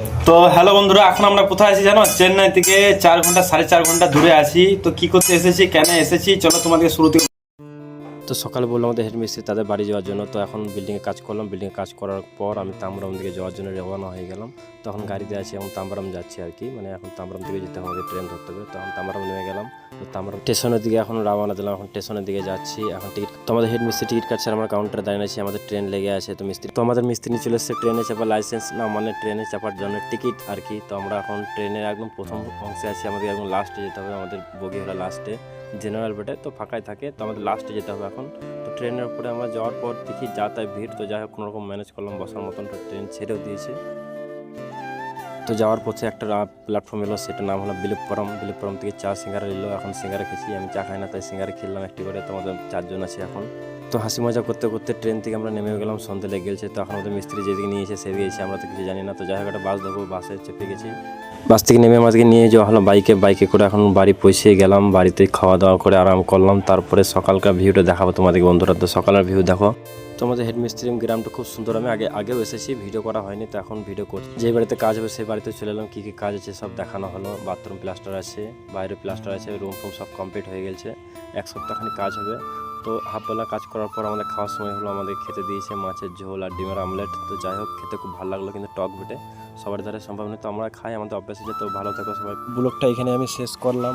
তো হ্যালো বন্ধুরা, এখন আমরা কোথায় আছি জানো? চেন্নাই থেকে 4 ঘন্টা 4.5 ঘন্টা দূরে আছি। তো কি করতে এসেছি, কেন এসেছি, চলো তোমাদের শুরু থেকে। তো সকালে বললাম আমাদের হেড মিস্ত্রি তাদের বাড়ি যাওয়ার জন্য। তো এখন বিল্ডিংয়ে কাজ করলাম, বিল্ডিংয়ে কাজ করার পর আমি তাম্বরাম দিকে যাওয়ার জন্য রওনা হয়ে গেলাম। তখন গাড়িতে আছি, এখন তাম্বরাম যাচ্ছি আর কি, মানে এখন তাম্বরাম দিকে যেতে হবে, আমাদের ট্রেন ধরতে হবে। তখন তাম্বরাম নেমে গেলাম। তো তাম্বরাম স্টেশনের দিকে এখন রওনা দিলাম, এখন স্টেশনের দিকে যাচ্ছি। এখন টিকিট, তো আমাদের হেড মিস্ত্রি টিকিট কাটছে, আমরা কাউন্টারে দাঁড়িয়ে আছি, আমাদের ট্রেন লেগে আছে। তো মিস্ত্রি, তো আমাদের মিস্ত্রি চলে এসেছে ট্রেনে চাপার লাইসেন্স না, মানে ট্রেনে চাপার জন্য টিকিট আর কি। তো আমরা এখন ট্রেনের একদম প্রথম অংশে আছি, আমাদের একদম লাস্টে যেতে হবে, আমাদের বগি হলো লাস্টে, জেনারেল বেডে তো ফাঁকাই থাকে। তো আমাদের লাস্টে যেতে হবে এখন। তো ট্রেনের উপরে আমরা যাওয়ার পর দেখি যা তাই ভিড়। তো যাই হোক কোনোরকম ম্যানেজ করলাম বসার মতন, তো ট্রেন ছেড়েও দিয়েছে। তো যাওয়ার পথে একটা প্ল্যাটফর্ম এলো, সেটার নাম হলো বিলুপ্পুরম। বিলুপ্পুরম থেকে চা সিঙ্গারা এলো, এখন সিঙ্গারা খেয়েছি, আমি চা খাই না তাই সিঙ্গারা খেলাম একটি করে। তো আমাদের 4 জন আছে এখন। তো হাসি মজা করতে করতে ট্রেন থেকে আমরা নেমে গেলাম, সন্ধ্যে লেগে গেছে। তো এখন আমাদের মিস্ত্রি যেদিকে নিয়েছে সেদিকে গেছি, আমরা তো কিছু জানি না। তো যাই হোক একটা বাস ধরবো, বাসে চেপে গেছি। বাস থেকে নেমে আমাদেরকে নিয়ে যাওয়া হলো বাইকে করে। এখন বাড়ি পৌঁছে গেলাম, বাড়িতে খাওয়া দাওয়া করে আরাম করলাম। তারপরে সকালকার ভিউটা দেখাবো তোমাদেরকে বন্ধুরা। তো সকালের ভিউ দেখো। তো আমাদের হেডমিস্ত্রি গ্রামটা খুব সুন্দর, আমি আগেও এসেছি, ভিডিও করা হয়নি, তো এখন ভিডিও করছি। যে বাড়িতে কাজ হবে সেই বাড়িতে চলে এলাম, কী কী কাজ আছে সব দেখানো হলো। বাথরুম প্লাস্টার আছে, বাইরে প্লাস্টার আছে, রুম টুম সব কমপ্লিট হয়ে গেছে। 1 সপ্তাহখানি কাজ হবে। তো হাফবেলা কাজ করার পর আমাদের খাওয়ার সময় হলো, আমাদের খেতে দিয়েছে মাছের ঝোল আর ডিমের আমলেট। তো যাই হোক খেতে খুব ভালো লাগলো, কিন্তু টক বেটে সবার দ্বারা সম্ভব নয়। তো আমরা খাই, আমাদের অভ্যাস আছে। তো ভালো থাকো সবাই। ব্লগটা এখানে আমি শেষ করলাম।